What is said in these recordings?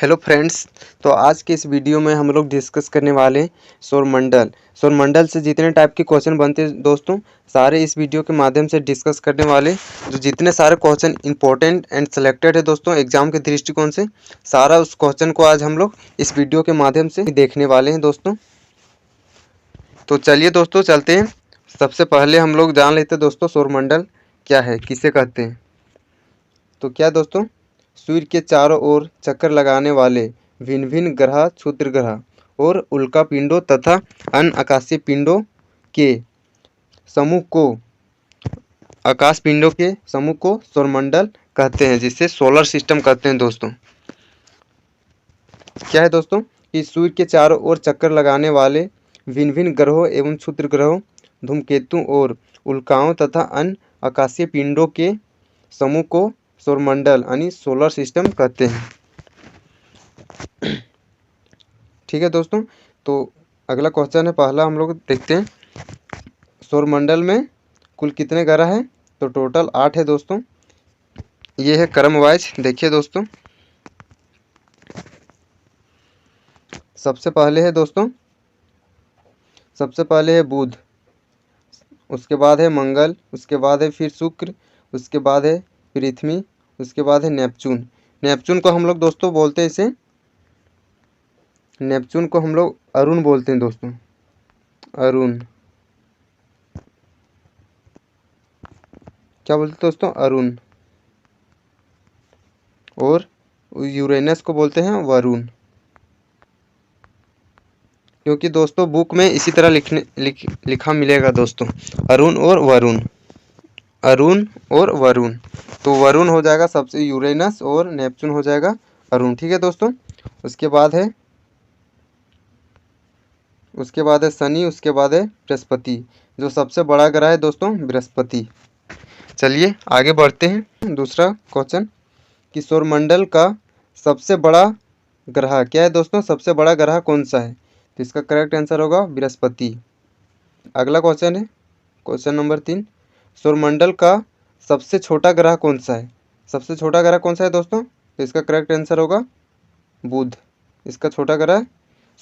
Hello friends. तो आज के इस वीडियो में हम लोग डिस्कस करने वाले हैं सौरमंडल से जितने टाइप के क्वेश्चन बनते हैं दोस्तों, सारे इस वीडियो के माध्यम से डिस्कस करने वाले हैं। जो जितने सारे क्वेश्चन इंपॉर्टेंट एंड सेलेक्टेड है दोस्तों एग्जाम के दृष्टिकोण से, सारा उस क्वेश्चन को आज हम लोग इस वीडियो के माध्यम से देखने वाले हैं दोस्तों। तो चलिए दोस्तों चलते हैं। सबसे पहले हम लोग जान लेते हैं दोस्तों सौरमंडल क्या है, किसे कहते हैं। तो क्या दोस्तों, सूर्य के चारों ओर चक्कर लगाने वाले भिन्न भिन्न ग्रह, क्षुद्र ग्रह और उल्का पिंडों तथा अन्य आकाशीय पिंडों के समूह को आकाश पिंडों के समूह को सौरमंडल कहते हैं, जिसे सोलर सिस्टम कहते हैं दोस्तों। क्या है दोस्तों कि सूर्य के चारों ओर चक्कर लगाने वाले भिन्न भिन्न ग्रहों एवं क्षुद्र ग्रहों, धूमकेतु और उल्काओं तथा अन्य आकाशीय पिंडों के समूह को सौरमंडल यानी सोलर सिस्टम कहते हैं। ठीक है दोस्तों, तो अगला क्वेश्चन है, पहला हम लोग देखते हैं। सौरमंडल में कुल कितने ग्रह हैं? तो टोटल 8 है दोस्तों। ये है क्रम वाइज। देखिए दोस्तों, सबसे पहले है बुध, उसके बाद है मंगल, उसके बाद है फिर शुक्र, उसके बाद है पृथ्वी, उसके बाद है नेपच्यून। नेपच्यून को हम लोग दोस्तों बोलते हैं नेपच्यून को हम लोग अरुण बोलते हैं दोस्तों, अरुण। क्या बोलते हैं दोस्तों? अरुण। और यूरेनस को बोलते हैं वरुण, क्योंकि दोस्तों बुक में इसी तरह लिखा मिलेगा दोस्तों, अरुण और वरुण, अरुण और वरुण। तो वरुण हो जाएगा सबसे यूरेनस और नेपच्यून हो जाएगा अरुण। ठीक है दोस्तों, उसके बाद है शनि, उसके बाद है बृहस्पति। जो सबसे बड़ा ग्रह है दोस्तों बृहस्पति। चलिए आगे बढ़ते हैं। दूसरा क्वेश्चन कि सौरमंडल का सबसे बड़ा ग्रह क्या है दोस्तों? सबसे बड़ा ग्रह कौन सा है? तो इसका करेक्ट आंसर होगा बृहस्पति। अगला क्वेश्चन है क्वेश्चन नंबर 3, सौरमंडल का सबसे छोटा ग्रह कौन सा है? सबसे छोटा ग्रह कौन सा है दोस्तों? तो इसका करेक्ट आंसर होगा बुध। इसका छोटा ग्रह,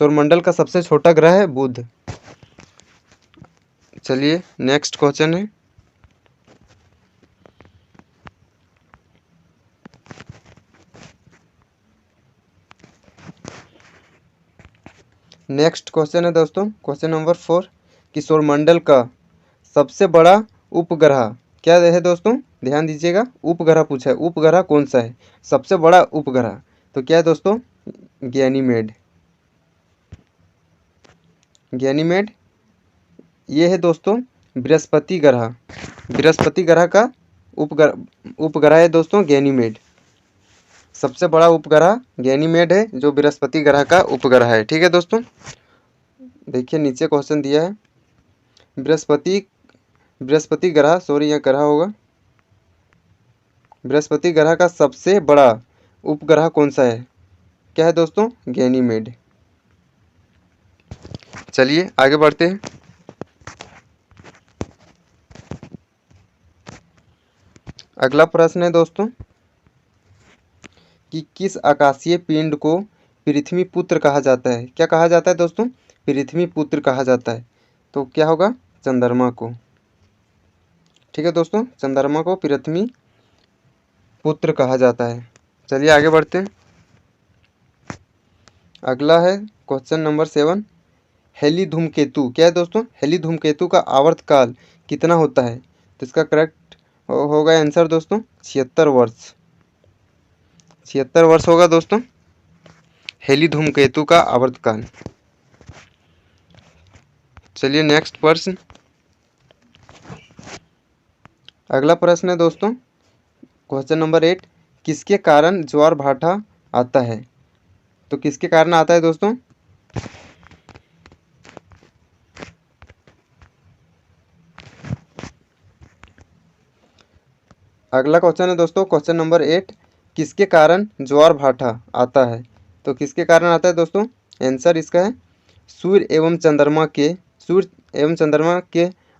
सौरमंडल का सबसे छोटा ग्रह है बुध। चलिए नेक्स्ट क्वेश्चन है, दोस्तों क्वेश्चन नंबर 4 कि सौरमंडल का सबसे बड़ा उपग्रह क्या है दोस्तों? ध्यान दीजिएगा, उपग्रह पूछा है, उपग्रह कौन सा है सबसे बड़ा उपग्रह? तो क्या है दोस्तों? गैनीमेड। ये है दोस्तों बृहस्पति ग्रह का उपग्रह है दोस्तों गैनीमेड। सबसे बड़ा उपग्रह गैनीमेड है, जो बृहस्पति ग्रह का उपग्रह है। ठीक है दोस्तों, देखिए नीचे क्वेश्चन दिया है, बृहस्पति ग्रह, सॉरी यह ग्रह होगा, बृहस्पति ग्रह का सबसे बड़ा उपग्रह कौन सा है? क्या है दोस्तों? गैनीमेड। चलिए आगे बढ़ते हैं। अगला प्रश्न है दोस्तों कि किस आकाशीय पिंड को पृथ्वी पुत्र कहा जाता है? क्या कहा जाता है दोस्तों? पृथ्वी पुत्र कहा जाता है। तो क्या होगा? चंद्रमा को। ठीक है दोस्तों, चंद्रमा को पृथ्वी पुत्र कहा जाता है। चलिए आगे बढ़ते हैं। अगला है क्वेश्चन नंबर 7, हेली धूमकेतु क्या है दोस्तों? हेली धूमकेतु का आवर्तकाल कितना होता है? तो इसका करेक्ट होगा आंसर दोस्तों 76 वर्ष। 76 वर्ष होगा दोस्तों हेली धूमकेतु का आवर्तकाल। चलिए नेक्स्ट प्रश्न। अगला प्रश्न है दोस्तों क्वेश्चन नंबर 8, किसके कारण ज्वार भाटा आता है? तो किसके कारण आता है दोस्तों? अगला क्वेश्चन है दोस्तों क्वेश्चन नंबर 8, किसके कारण ज्वार भाटा आता है? तो किसके कारण आता है दोस्तों? आंसर इसका है सूर्य एवं चंद्रमा के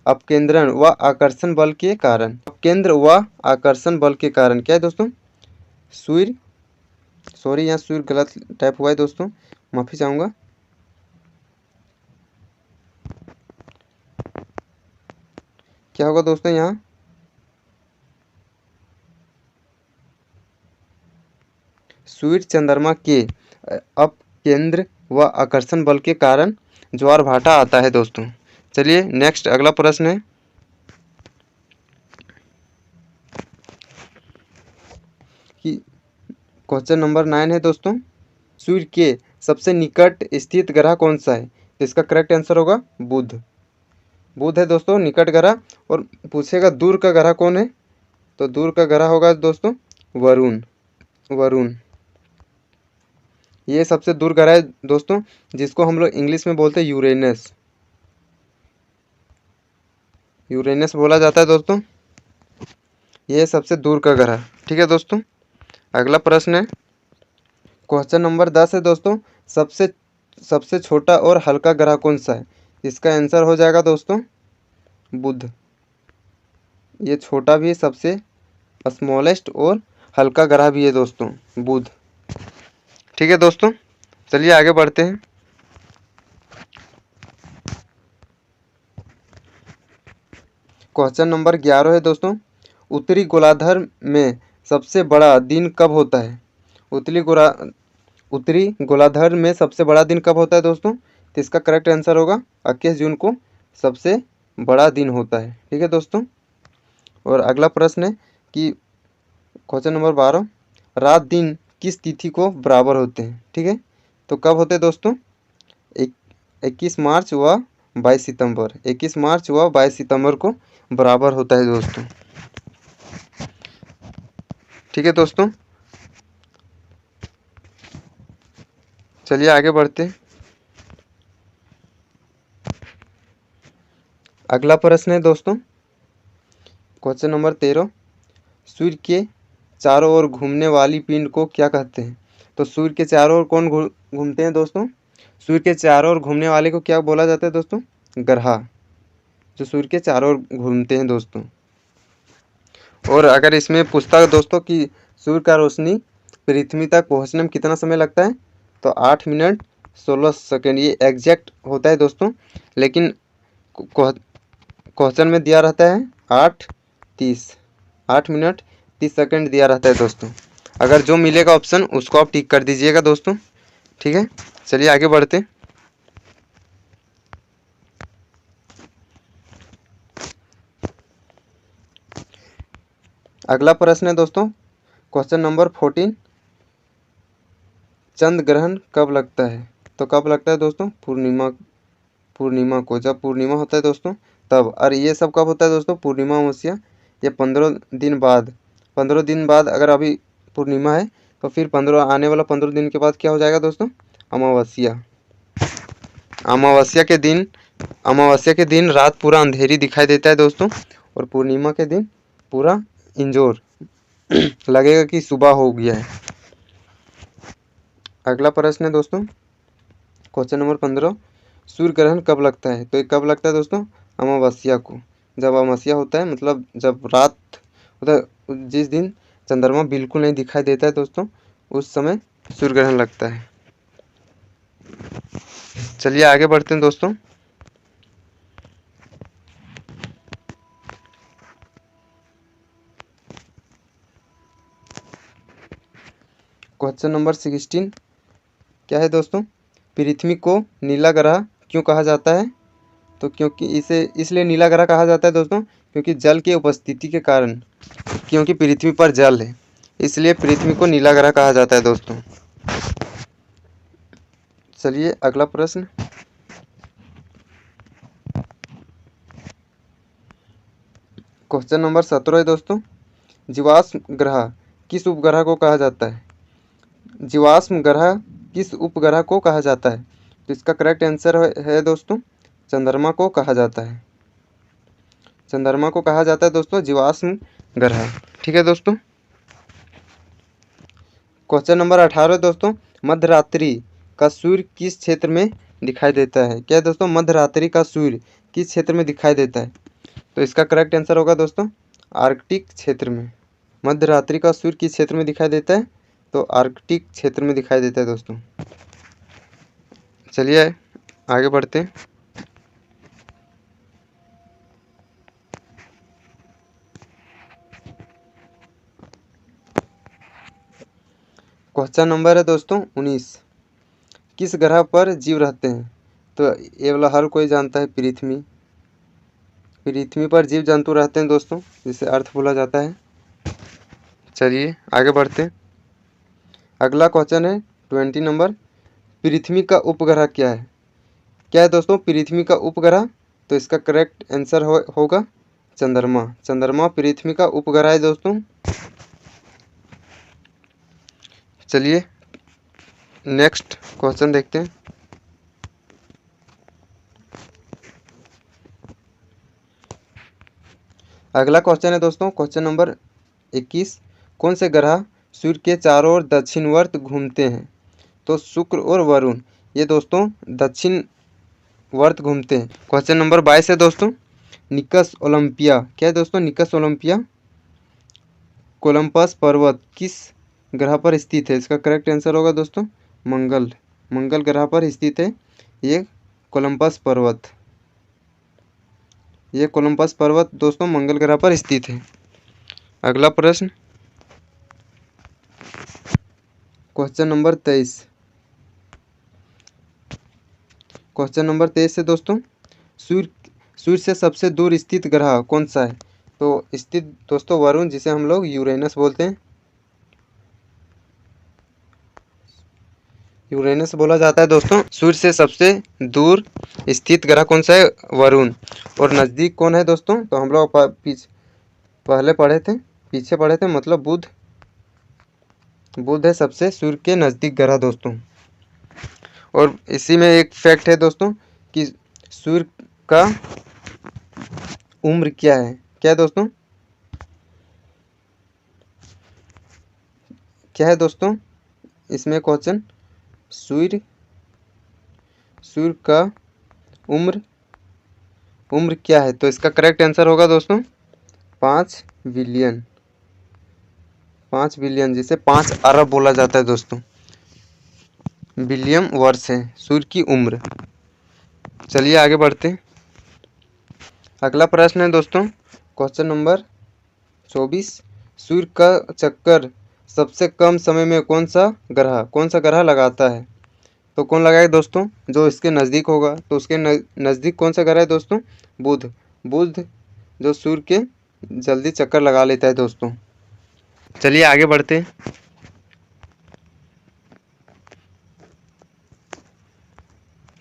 अपकेंद्रण व आकर्षण बल के कारण। अपकेंद्र व आकर्षण बल के कारण। क्या है दोस्तों? सूर्य सॉरी, यहाँ सूर्य गलत टाइप हुआ है दोस्तों, माफ़ी चाहूँगा। क्या होगा दोस्तों यहाँ? सूर्य चंद्रमा के अपकेंद्र व आकर्षण बल के कारण ज्वार भाटा आता है दोस्तों। चलिए नेक्स्ट अगला प्रश्न है कि क्वेश्चन नंबर 9 है दोस्तों, सूर्य के सबसे निकट स्थित ग्रह कौन सा है? तो इसका करेक्ट आंसर होगा बुध। बुध है दोस्तों निकट ग्रह। और पूछेगा दूर का ग्रह कौन है? तो दूर का ग्रह होगा दोस्तों वरुण। वरुण ये सबसे दूर ग्रह है दोस्तों, जिसको हम लोग इंग्लिश में बोलते हैं यूरेनस। यूरेनस बोला जाता है दोस्तों। ये सबसे दूर का ग्रह। ठीक है दोस्तों, अगला प्रश्न है क्वेश्चन नंबर 10 है दोस्तों, सबसे सबसे छोटा और हल्का ग्रह कौन सा है? इसका आंसर हो जाएगा दोस्तों बुध। ये छोटा भी है, सबसे स्मॉलेस्ट और हल्का ग्रह भी है दोस्तों बुध। ठीक है दोस्तों, चलिए आगे बढ़ते हैं। क्वेश्चन नंबर 11 है दोस्तों, उत्तरी गोलार्ध में सबसे बड़ा दिन कब होता है? उत्तरी गोलार्ध में सबसे बड़ा दिन कब होता है दोस्तों? तो इसका करेक्ट आंसर होगा 21 जून को सबसे बड़ा दिन होता है। ठीक है दोस्तों, और अगला प्रश्न है कि क्वेश्चन नंबर 12, रात दिन किस तिथि को बराबर होते हैं? ठीक है, तो कब होते हैं दोस्तों? 21 मार्च व 22 सितंबर। 21 मार्च व 22 सितंबर को बराबर होता है दोस्तों। ठीक है दोस्तों, चलिए आगे बढ़ते हैं। अगला प्रश्न है दोस्तों क्वेश्चन नंबर 13, सूर्य के चारों ओर घूमने वाली पिंड को क्या कहते हैं? तो सूर्य के चारों ओर कौन घूमते हैं दोस्तों? सूर्य के चारों ओर घूमने वाले को क्या बोला जाता है दोस्तों? ग्रह, जो सूर्य के चारों ओर घूमते हैं दोस्तों। और अगर इसमें पूछता है दोस्तों कि सूर्य का रोशनी पृथ्वी तक पहुंचने में कितना समय लगता है, तो 8 मिनट 16 सेकेंड। ये एग्जैक्ट होता है दोस्तों, लेकिन क्वेश्चन में दिया रहता है 8 मिनट 30 सेकेंड दिया रहता है दोस्तों। अगर जो मिलेगा ऑप्शन उसको आप टिक कर दीजिएगा दोस्तों। ठीक है, चलिए आगे बढ़ते हैं। अगला प्रश्न है दोस्तों क्वेश्चन नंबर 14, चंद्र ग्रहण कब लगता है? तो कब लगता है दोस्तों? पूर्णिमा को। जब पूर्णिमा होता है दोस्तों तब। और ये सब कब होता है दोस्तों? पूर्णिमा अमावस्या ये 15 दिन बाद। 15 दिन बाद अगर अभी पूर्णिमा है तो फिर आने वाला 15 दिन के बाद क्या हो जाएगा दोस्तों? अमावस्या। अमावस्या के दिन रात पूरा अंधेरी दिखाई देता है दोस्तों, और पूर्णिमा के दिन पूरा इंजोर लगेगा कि सुबह हो गया है। अगला प्रश्न है दोस्तों क्वेश्चन नंबर 15, सूर्य ग्रहण कब लगता है? तो ये कब लगता है दोस्तों? अमावस्या को। जब अमावस्या होता है मतलब जब रात होता है, जिस दिन चंद्रमा बिल्कुल नहीं दिखाई देता है दोस्तों, उस समय सूर्य ग्रहण लगता है। चलिए आगे बढ़ते हैं दोस्तों। क्वेश्चन नंबर 16 क्या है दोस्तों? पृथ्वी को नीला ग्रह क्यों कहा जाता है? तो क्योंकि इसे इसलिए नीला ग्रह कहा जाता है दोस्तों क्योंकि जल की उपस्थिति के कारण, क्योंकि पृथ्वी पर जल है इसलिए पृथ्वी को नीला ग्रह कहा जाता है दोस्तों। चलिए अगला प्रश्न, क्वेश्चन नंबर 17 है दोस्तों, जीवाश्म ग्रह किस उपग्रह को कहा जाता है? जीवाश्म ग्रह किस उपग्रह को कहा जाता है? तो इसका करेक्ट आंसर है दोस्तों चंद्रमा को कहा जाता है। चंद्रमा को कहा जाता है दोस्तों जीवाश्म ग्रह। ठीक है दोस्तों, क्वेश्चन नंबर 18 दोस्तों, मध्यरात्रि का सूर्य किस क्षेत्र में दिखाई देता है? क्या है दोस्तों? मध्यरात्रि का सूर्य किस क्षेत्र में दिखाई देता है? तो इसका करेक्ट आंसर होगा दोस्तों आर्कटिक क्षेत्र में। मध्यरात्रि का सूर्य किस क्षेत्र में दिखाई देता है? तो आर्कटिक क्षेत्र में दिखाई देता है दोस्तों। चलिए आगे बढ़ते हैं। क्वेश्चन नंबर है दोस्तों 19। किस ग्रह पर जीव रहते हैं? तो ये वाला हर कोई जानता है, पृथ्वी। पृथ्वी पर जीव जंतु रहते हैं दोस्तों, जिसे अर्थ बोला जाता है। चलिए आगे बढ़ते हैं। अगला क्वेश्चन है 20 नंबर। पृथ्वी का उपग्रह क्या है? क्या है दोस्तों पृथ्वी का उपग्रह? तो इसका करेक्ट आंसर होगा चंद्रमा। चंद्रमा पृथ्वी का उपग्रह है दोस्तों। चलिए नेक्स्ट क्वेश्चन देखते हैं। अगला क्वेश्चन है दोस्तों क्वेश्चन नंबर 21। कौन से ग्रह सूर्य के चारों ओर दक्षिणवर्त घूमते हैं? तो शुक्र और वरुण, ये दोस्तों दक्षिण वर्त घूमते हैं। क्वेश्चन नंबर 22 है दोस्तों। निकस ओलंपिया, क्या है दोस्तों निकस ओलंपिया? कोलंबस पर्वत किस ग्रह पर स्थित है? इसका करेक्ट आंसर होगा दोस्तों मंगल। मंगल ग्रह पर स्थित है ये कोलंबस पर्वत। ये कोलंबस पर्वत दोस्तों मंगल ग्रह पर स्थित है। अगला प्रश्न क्वेश्चन नंबर 23। क्वेश्चन नंबर 23 है दोस्तों। सूर्य से सबसे दूर स्थित ग्रह कौन सा है? तो स्थित दोस्तों वरुण, जिसे हम लोग यूरेनस बोलते हैं। यूरेनस बोला जाता है दोस्तों। सूर्य से सबसे दूर स्थित ग्रह कौन सा है? वरुण। और नज़दीक कौन है दोस्तों? तो हम लोग पहले पढ़े थे, पीछे पढ़े थे, मतलब बुध। बुध है सबसे सूर्य के नज़दीक ग्रह दोस्तों। और इसी में एक फैक्ट है दोस्तों कि सूर्य का उम्र क्या है? क्या है दोस्तों? क्या है दोस्तों इसमें क्वेश्चन? सूर्य का उम्र क्या है? तो इसका करेक्ट आंसर होगा दोस्तों 5 बिलियन। 5 बिलियन, जिसे 5 अरब बोला जाता है दोस्तों। बिलियन वर्ष है सूर्य की उम्र। चलिए आगे बढ़ते हैं। अगला प्रश्न है दोस्तों क्वेश्चन नंबर 24। सूर्य का चक्कर सबसे कम समय में कौन सा ग्रह लगाता है? तो कौन लगाएगा दोस्तों? जो इसके नज़दीक होगा। तो उसके नज़दीक कौन सा ग्रह है दोस्तों? बुध। बुध जो सूर्य के जल्दी चक्कर लगा लेता है दोस्तों। चलिए आगे बढ़ते हैं।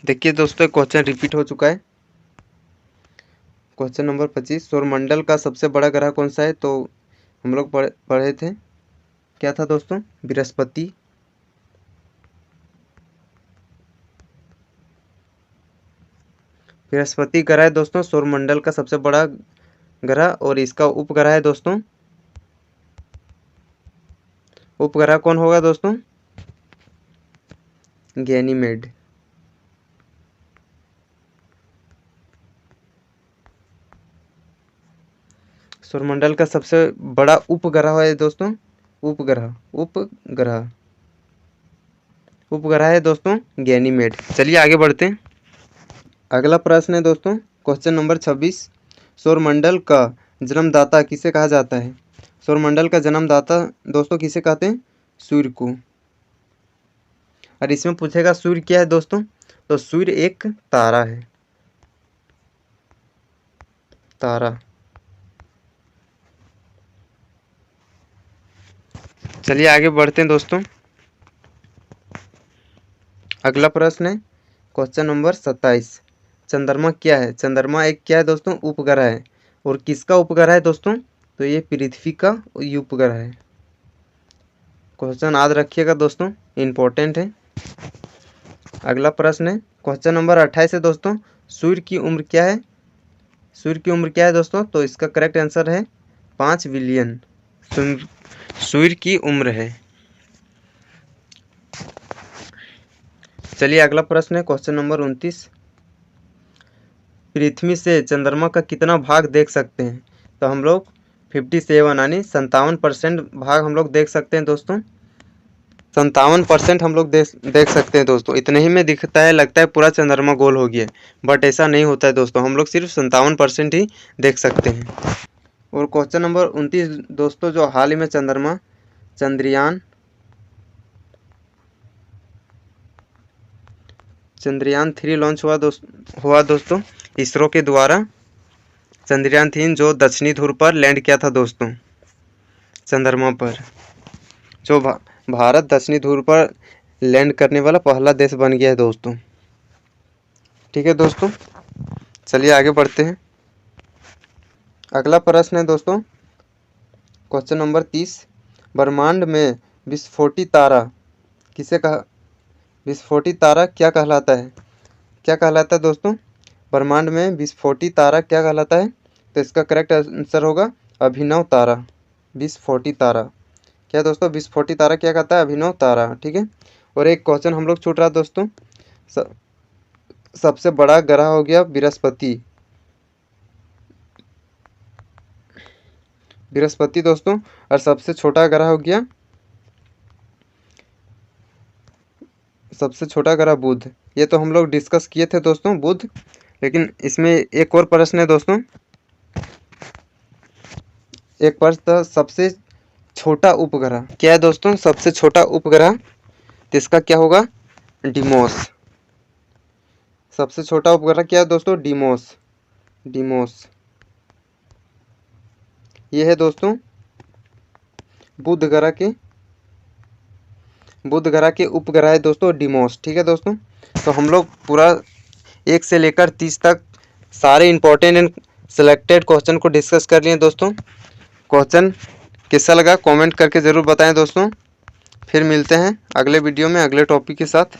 देखिए दोस्तों क्वेश्चन रिपीट हो चुका है। Question number 25। सौरमंडल का सबसे बड़ा ग्रह कौन सा है? तो हम लोग पढ़े थे, क्या था दोस्तों? बृहस्पति। बृहस्पति ग्रह है दोस्तों सौरमंडल का सबसे बड़ा ग्रह। और इसका उपग्रह है दोस्तों, उपग्रह कौन होगा दोस्तों? गैनीमेड। सौरमंडल का सबसे बड़ा उपग्रह है दोस्तों, उपग्रह है दोस्तों गैनीमेड। चलिए आगे बढ़ते हैं। अगला प्रश्न है दोस्तों क्वेश्चन नंबर 26। सौरमंडल का जन्मदाता किसे कहा जाता है? सौरमंडल का जन्मदाता दोस्तों किसे कहते हैं? सूर्य को। और इसमें पूछेगा सूर्य क्या है दोस्तों? तो सूर्य एक तारा है, तारा। चलिए आगे बढ़ते हैं दोस्तों। अगला प्रश्न है क्वेश्चन नंबर 27। चंद्रमा क्या है? चंद्रमा एक क्या है दोस्तों? उपग्रह है। और किसका उपग्रह है दोस्तों? तो ये पृथ्वी का उपग्रह है। क्वेश्चन याद रखिएगा दोस्तों, इम्पोर्टेंट है। अगला प्रश्न है क्वेश्चन नंबर 28 है दोस्तों। सूर्य की उम्र क्या है? सूर्य की उम्र क्या है दोस्तों? तो इसका करेक्ट आंसर है 5 बिलियन सूर्य की उम्र है। चलिए अगला प्रश्न है क्वेश्चन नंबर 29। पृथ्वी से चंद्रमा का कितना भाग देख सकते हैं? तो हम लोग 57 यानी 57% भाग हम लोग देख सकते हैं दोस्तों। 57% हम लोग देख सकते हैं दोस्तों। इतने ही में दिखता है, लगता है पूरा चंद्रमा गोल हो गया है, बट ऐसा नहीं होता है दोस्तों। हम लोग सिर्फ 57% ही देख सकते हैं। और क्वेश्चन नंबर 29 दोस्तों, जो हाल ही में चंद्रयान 3 लॉन्च हुआ दोस्तों इसरो के द्वारा। चंद्रयान 3 जो दक्षिणी ध्रुव पर लैंड किया था दोस्तों, चंद्रमा पर। जो भारत दक्षिणी ध्रुव पर लैंड करने वाला पहला देश बन गया है दोस्तों। ठीक है दोस्तों, चलिए आगे बढ़ते हैं। अगला प्रश्न है दोस्तों, क्वेश्चन नंबर 30, ब्रह्मांड में विस्फोटी तारा विस्फोटी तारा क्या कहलाता है? क्या कहलाता है दोस्तों? ब्रह्मांड में विस्फोटी तारा क्या कहलाता है? तो इसका करेक्ट आंसर होगा अभिनव तारा। विस्फोटी तारा क्या दोस्तों? विस्फोटी तारा क्या कहता है? अभिनव तारा। ठीक है। और एक क्वेश्चन हम लोग छूट रहा दोस्तों, सबसे बड़ा ग्रह हो गया बृहस्पति दोस्तों, और सबसे छोटा ग्रह हो गया बुध। ये तो हम लोग डिस्कस किए थे दोस्तों, बुध। लेकिन इसमें एक और प्रश्न है दोस्तों, एक प्रश्न, सबसे छोटा उपग्रह क्या है दोस्तों? सबसे छोटा उपग्रह, तो इसका क्या होगा? डिमोस। सबसे छोटा उपग्रह क्या है दोस्तों? डिमोस। ये है दोस्तों बुध ग्रह के उपग्रह है दोस्तों, डिमोस। ठीक है दोस्तों, तो हम लोग पूरा 1 से लेकर 30 तक सारे इंपॉर्टेंट एंड सिलेक्टेड क्वेश्चन को डिस्कस कर लिए दोस्तों। क्वेश्चन कैसा लगा कमेंट करके ज़रूर बताएं दोस्तों। फिर मिलते हैं अगले वीडियो में अगले टॉपिक के साथ।